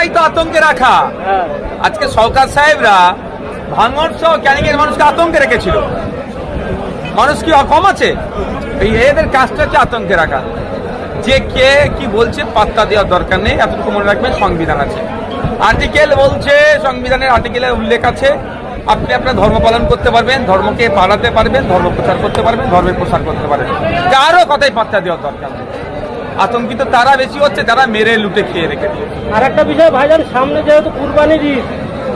এটাই তো আতঙ্কে রাখা। আজকে সরকার সাহেবরা ভাঙড় সহ ক্যানিং এর মানুষকে আতঙ্কে রেখেছিল। মানুষ কি কম আছে? এদের কাজটা হচ্ছে আতঙ্কে রাখা। যে কে কি বলছে পাত্তা দেওয়ার দরকার নেই। এতটুকু মনে রাখবেন, সংবিধান আছে, আর্টিকেল বলছে, সংবিধানের আর্টিকেলে উল্লেখ আছে আপনি আপনার ধর্ম পালন করতে পারবেন, ধর্মকে পালাতে পারবেন, ধর্ম প্রচার করতে পারবেন, ধর্মের প্রসার করতে পারবেন। কারো কথাই পাত্তা দেওয়ার দরকার নেই। আতঙ্কিত তারা বেশি হচ্ছে যারা মেরে লুটে খেয়ে রেখেছে। আর একটা বিষয় ভাইজান, সামনে যেহেতু কুরবানির ঈদ,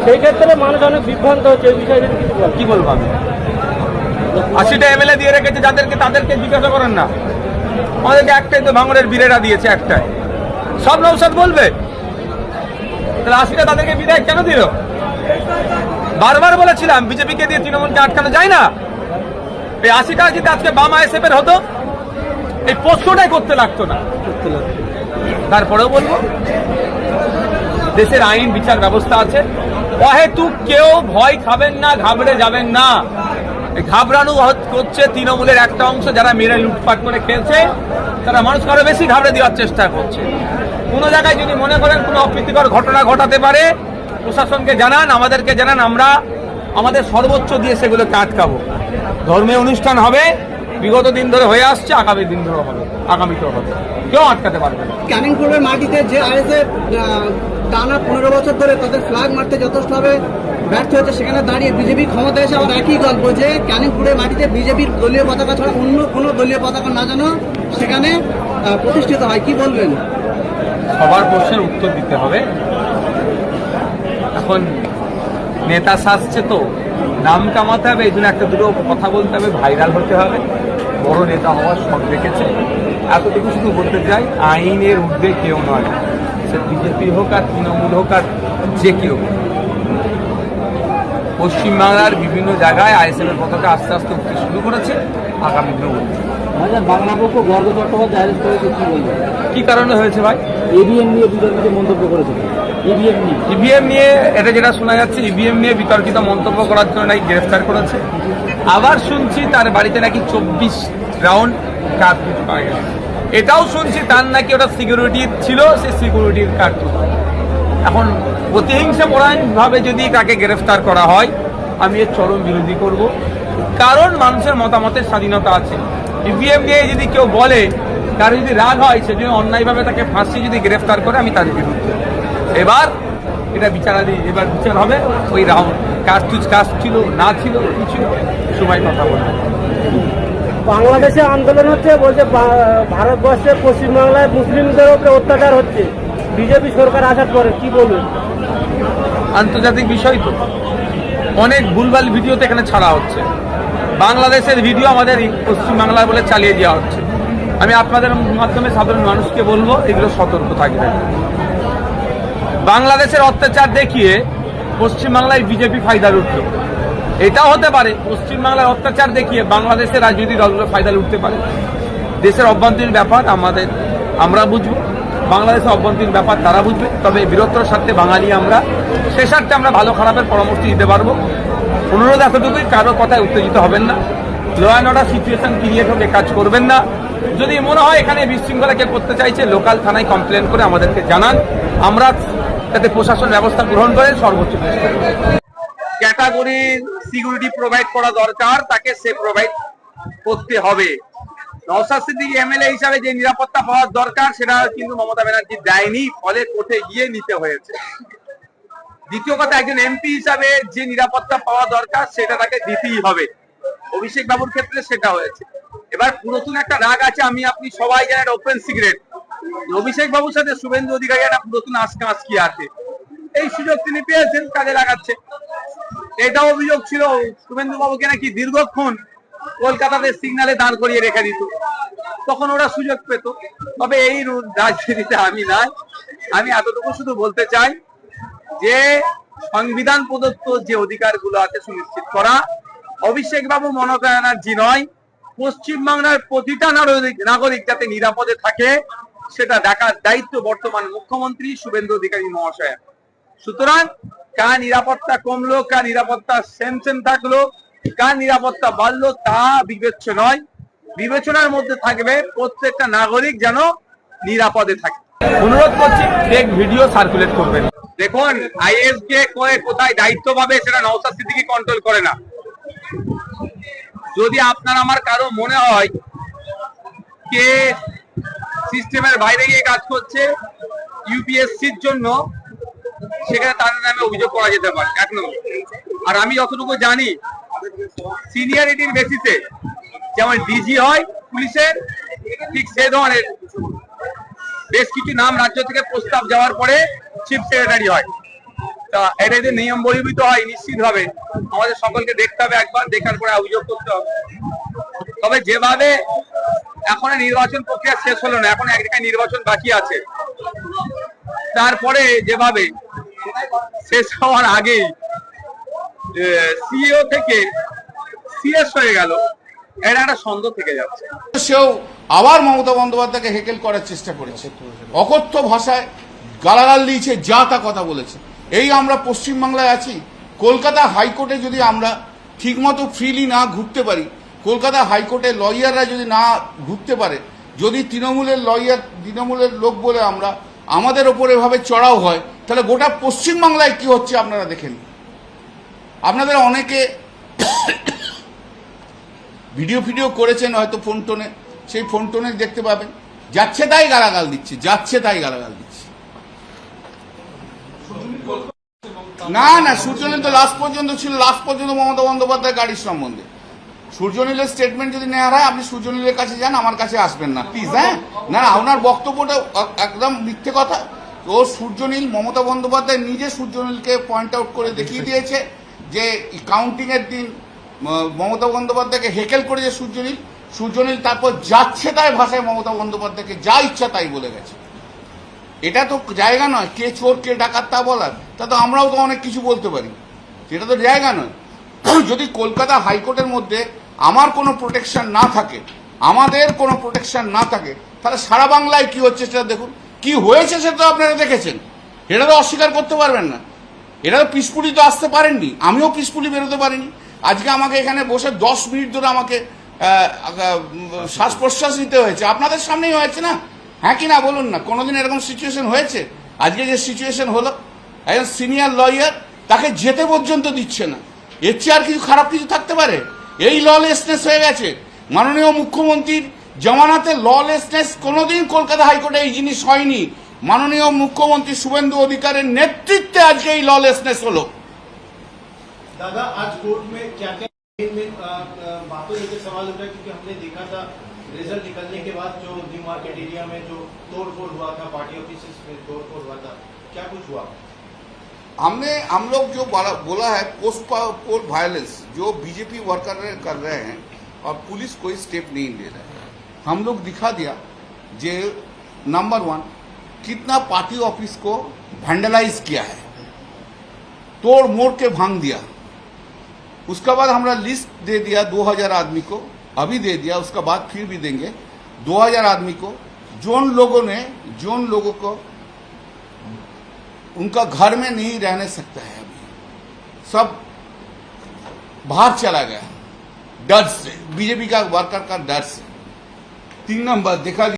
সেই ক্ষেত্রে মানুষ অনেক বিভ্রান্ত হচ্ছে। এই বিষয়ে কি বলবো আমি? 80টা এমএলএ দিয়ে রেখেছে যাদেরকে, তাদেরকে জিজ্ঞাসা করেন না। আমাদেরকে একটাই তো ভাঙড়ের বীরেরা দিয়েছে, একটাই। সব নৌসাদ বলবে তাহলে 80টা তাদেরকে বিদায় কেন দিল? বারবার বলেছিলাম বিজেপিকে দিয়ে তৃণমূলকে আটকানো যায় না। এই 80টা যদি আজকে বাম আইএসএফ এর হতো, এই প্রশ্নটাই করতে লাগতো না। তারপরেও বলবো, দেশের আইন বিচার ব্যবস্থা আছে। অহেতুক কেউ ভয় খাবেন না, ঘাবড়ে যাবেন না। ঘাবড়ানো হচ্ছে তৃণমূলের একটা অংশ, যারা মেরে লুটপাট করে খেলছে, তারা মানুষকে আরো বেশি ঘাবড়ে দেওয়ার চেষ্টা করছে। কোনো জায়গায় যদি মনে করেন কোনো অপ্রীতিকর ঘটনা ঘটাতে পারে, প্রশাসনকে জানান, আমাদেরকে জানান, আমরা আমাদের সর্বোচ্চ দিয়ে সেগুলোকে আটকাবো। ধর্মীয় অনুষ্ঠান হবে, বিগত দিন ধরে হয়ে আসছে, আগামী দিন ধরে হবে, আগামীতেও হবে, কেউ আটকাতে পারবে না। ক্যানিং পূর্বের মাটিতে যে আইএসএফ টানা 15 বছর ধরে তাদের ফ্ল্যাগ মারতে যথেষ্টভাবে ব্যর্থ হয়েছে, সেখানে দাঁড়িয়ে বিজেপি ক্ষমতা এসে আবার একই গল্প যে ক্যানিং পূর্বের মাটিতে বিজেপির দলীয় পতাকা ছাড়া অন্য কোনো দলীয় পতাকা না যেন সেখানে প্রতিষ্ঠিত হয়। কি বলবেন? সবার প্রশ্নের উত্তর দিতে হবে। এখন নেতা সাজছে তো নাম কামাতে হবে, এই জন্য একটা দুটো কথা বলতে হবে, ভাইরাল হতে হবে, বড় নেতা হওয়ার শখ রেখেছে। এতটুকু শুধু বলতে চাই, আইনের ঊর্ধ্বে কেউ নয়। সে বিজেপি হোক আর তৃণমূল হোক আর যে কেউ। পশ্চিমবাংলার বিভিন্ন জায়গায় আইএসএফ এর পতাকা আস্তে আস্তে উঠতে শুরু করেছে। আগামী দিনে বাংলা পক্ষ গর্ব চট্টোপাধ্যায় অ্যারেস্ট করেছে, কি বলবেন? কি কারণে হয়েছে ভাই? ইভিএম নিয়ে বিতর্কিত মন্তব্য করেছে। ইভিএম নিয়ে এটা যেটা শোনা যাচ্ছে, ইভিএম নিয়ে বিতর্কিত মন্তব্য করার জন্য নাকি গ্রেফতার করেছে। আবার শুনছি তার বাড়িতে নাকি 24 রাউন্ড কার্তুজ পাওয়া গেছে। এটাও শুনছি তার নাকি ওটা সিকিউরিটি ছিল, সেই সিকিউরিটির কার্তুজ। এখন প্রতিহিংসা পরায়ণভাবে যদি তাকে গ্রেফতার করা হয়, আমি এর চরম বিরোধী করব। কারণ মানুষের মতামতের স্বাধীনতা আছে। ইভিএম নিয়ে যদি কেউ বলে, কারো যদি রাগ হয়, সেজন্য অন্যায়ভাবে তাকে ফাঁসি যদি গ্রেফতার করে, আমি তার বিরুদ্ধে। এবার এটা এবার বিচার হবে। ওই রাউন্ড কার্তুজ কাজ ছিল না ছিল, কি ছিল, সবাই কথা বলবে। বাংলাদেশে আন্দোলন হচ্ছে, বলছে ভারতবর্ষে পশ্চিমবাংলায় মুসলিমদের উপরে অত্যাচার হচ্ছে বিজেপি সরকার আসার পরে। কি বলবেন? আন্তর্জাতিক বিষয় তো অনেক ভুলভাল ভিডিওতে এখানে ছাড়া হচ্ছে। বাংলাদেশের ভিডিও আমাদের পশ্চিমবাংলায় বলে চালিয়ে দেওয়া হচ্ছে। আমি আপনাদের মাধ্যমে সাধারণ মানুষকে বলবো, এগুলো সতর্ক থাকবে। বাংলাদেশের অত্যাচার দেখিয়ে পশ্চিমবাংলায় বিজেপি ফায়দা লুটল, এটাও হতে পারে। পশ্চিমবাংলার অত্যাচার দেখিয়ে বাংলাদেশের রাজনৈতিক দলগুলো ফায়দা লুটতে পারে। দেশের অভ্যন্তরীণ ব্যাপার আমরা বুঝবো, বাংলাদেশের অভ্যন্তরীণ ব্যাপার তারা বুঝবে। তবে বৃহত্তর স্বার্থে বাঙালি আমরা, সে স্বার্থে আমরা ভালো খারাপের পরামর্শ দিতে পারবো। অনুরোধ এতটুকুই, কারো কথায় উত্তেজিত হবেন না। Law and order situation create হবে, কাজ করবেন না। যদি মনে হয় এখানে বিশৃঙ্খলা কে করতে চাইছে, লোকাল থানায় কমপ্লেন করে আমাদেরকে জানান, আমরা যাতে প্রশাসন ব্যবস্থা গ্রহণ করে সর্বোচ্চ চেষ্টা করব। ক্যাটাগরির সিকিউরিটি প্রোভাইড করা দরকার, তাকে সে প্রোভাইড করতে হবে। নওশাদ সিদ্দিকী এমএলএ হিসাবে যে নিরাপত্তা পাওয়ার দরকার, সেটা কিন্তু মমতা ব্যানার্জি দেয়নি, ফলে কোর্টে গিয়ে নিতে হয়েছে। দ্বিতীয় কথা, একজন এমপি হিসাবে যে নিরাপত্তা পাওয়া দরকার, সেটা তাকে দিতেই হবে। অভিষেক বাবুর ক্ষেত্রে সেটা হয়েছে। এবার নতুন একটা রাগ আছে, আমি আপনি সবাই জানেন, ওপেন সিক্রেট। অভিষেক বাবুর সাথে শুভেন্দু অধিকারী একটা নতুন আজকি আছে। এই সুযোগ তিনি পেয়েছেন, কাজে লাগাচ্ছে। এটাও অভিযোগ ছিল, শুভেন্দু বাবুকে নাকি দীর্ঘক্ষণ কলকাতাতে সিগনালে দাঁড় করিয়ে রেখে দিত, তখন ওরা সুযোগ পেত। তবে এই রাজনীতিতে আমি নাই। আমি এতটুকু শুধু বলতে চাই যে সংবিধান প্রদত্ত যে অধিকারগুলো আছে সুনিশ্চিত করা। অভিষেক বাবু মমতা ব্যানার্জি নয়, পশ্চিমবাংলার প্রতিটা নাগরিক যাতে নিরাপদে থাকে, সেটা দেখার দায়িত্ব বর্তমান মুখ্যমন্ত্রী শুভেন্দু অধিকারী মহাশয়। সুতরাং কার নিরাপত্তা কমলো, কার নিরাপত্তা সেম থাকলো, কার নিরাপত্তা বাড়লো, তা বিবেচ্য নয়। বিবেচনার মধ্যে থাকবে প্রত্যেকটা নাগরিক যেন নিরাপদে থাকে। অনুরোধ করছি, ফেক ভিডিও সার্কুলেট করবেন। দেখুন, আইএস কে কোথায় দায়িত্ব পাবে সেটা নওশাদ সিদ্দিকী কন্ট্রোল করে না। যদি আপনার আমার কারো মনে হয় কে সিস্টেমের বাইরে গিয়ে কাজ করছে ইউপিএসসির জন্য, সেখানে তাদের নামে অভিযোগ করা যেতে পারে, এক নম্বর। আর আমি যতটুকু জানি সিনিয়রিটির বেসিসে যেমন ডিজি হয় পুলিশের, ঠিক সে ধরনের বেশ কিছু নাম রাজ্য থেকে প্রস্তাব যাওয়ার পরে চিফ সেক্রেটারি হয়। তা এটা যদি নিয়ম বহির্ভূত হয় নিশ্চিত হবে আমাদের সকলকে দেখতে হবে, একবার দেখার পরে অভিযোগ করতে হবে। তবে যেভাবে এখন নির্বাচন প্রক্রিয়া শেষ হলো না, এখন এক জায়গায় নির্বাচন বাকি আছে, তারপরে যেভাবে শেষ হওয়ার আগেই সিইও থেকে সিএস হয়ে গেল, এটা একটা সন্দেহ থেকে যাচ্ছে। সেও আবার মমতা বন্দ্যোপাধ্যায়কে হেকেল করার চেষ্টা করেছে, অকথ্য ভাষায় গালাগাল দিয়েছে, যা তা কথা বলেছে। এই আমরা পশ্চিমবাংলায় আছি, কলকাতা হাইকোর্টে যদি আমরা ঠিকমতো ফ্রিলি না ঘুরতে পারি, কলকাতা হাইকোর্টে লয়াররা যদি না ঘুরতে পারে, যদি তৃণমূলের লোক বলে আমরা আমাদের ওপর এভাবে চড়াও হয়, তাহলে গোটা পশ্চিমবাংলায় কি হচ্ছে আপনারা দেখেন। আপনাদের অনেকে ভিডিও করেছেন হয়তো ফোন টোনে, সেই ফোন টোনে দেখতে পাবেন যাচ্ছে তাই গালাগাল দিচ্ছে। না, সূর্যনীল তো লাস্ট পর্যন্ত ছিল, লাস্ট পর্যন্ত মমতা বন্দ্যোপাধ্যায় গাড়ির সম্বন্ধে। সূর্যনীলের স্টেটমেন্ট যদি নেওয়া হয়, আপনি সূর্যনীলের কাছে যান, আমার কাছে আসবেন না প্লিজ। হ্যাঁ, না, ওনার বক্তব্যটা একদম মিথ্যে কথা। ও সূর্যনীল, মমতা বন্দ্যোপাধ্যায় নিজে সূর্যনীলকে পয়েন্ট আউট করে দেখিয়ে দিয়েছে যে কাউন্টিং এর দিন মমতা বন্দ্যোপাধ্যায়কে হেকেল করেছে সূর্যনীল তারপর যাচ্ছে তাই ভাষায় মমতা বন্দ্যোপাধ্যায়কে যা ইচ্ছা তাই বলে গেছে। এটা তো জায়গা নয় কে চোর কে ডাকাত তা বলার, তা তো আমরাও তো অনেক কিছু বলতে পারি, সেটা তো জায়গা নয়। যদি কলকাতা হাইকোর্টের মধ্যে আমার কোনো প্রোটেকশন না থাকে, আমাদের কোনো প্রোটেকশন না থাকে, তাহলে সারা বাংলায় কি হচ্ছে সেটা দেখুন। কি হয়েছে সেটা তো আপনারা দেখেছেন, এটা তো অস্বীকার করতে পারবেন না। এটা তো পিসপুলি তো আসতে পারেননি, আমিও পিসপুলি বেরোতে পারিনি। আজকে আমাকে এখানে বসে 10 মিনিট ধরে আমাকে শ্বাস প্রশ্বাস নিতে হয়েছে, আপনাদের সামনেই হয়েছে না? হ্যাঁ কি না বলুন না, কোনোদিন এরকম সিচুয়েশন হয়েছে? আজকে যে সিচুয়েশন হলো, একজন সিনিয়র লয়ার তাকে যেতে পর্যন্ত দিচ্ছে না, এর চেয়ে আর কিছু খারাপ কিছু থাকতে পারে? এই ললেসনেস হয়ে গেছে। মাননীয় মুখ্যমন্ত্রীর জামানাতে ললেসনেস কোনোদিন কলকাতা হাইকোর্টে এই জিনিস হয়নি। মাননীয় মুখ্যমন্ত্রী শুভেন্দু অধিকারের নেতৃত্বে আজকে এই ললেসনেস হলো। दादा आज कोर्ट में क्या क्या बातों लेकर सवाल उठा, क्योंकि हमने देखा था रिजल्ट निकलने के बाद जो न्यू मार्केट एरिया में जो तोड़फोड़ हुआ था, पार्टी ऑफिस में तोड़फोड़ हुआ था, क्या कुछ हुआ? हम लोग जो बोला है पोस्ट पोल वायलेंस जो बीजेपी वर्कर कर रहे हैं और पुलिस कोई स्टेप नहीं ले रहा है, हम लोग दिखा दिया जे नंबर 1 कितना पार्टी ऑफिस को वैंडलाइज किया है, तोड़ मोड़ के भांग दिया। उसके बाद हमरा लिस्ट दे दिया 2000 आदमी को, अभी दे दिया, उसका बाद फिर भी देंगे 2000 आदमी को। जोन लोगों को उनका घर में नहीं रहने सकता है, अभी सब बाहर चला गया डर से, बीजेपी का वर्कर का डर से। 3 नंबर देखा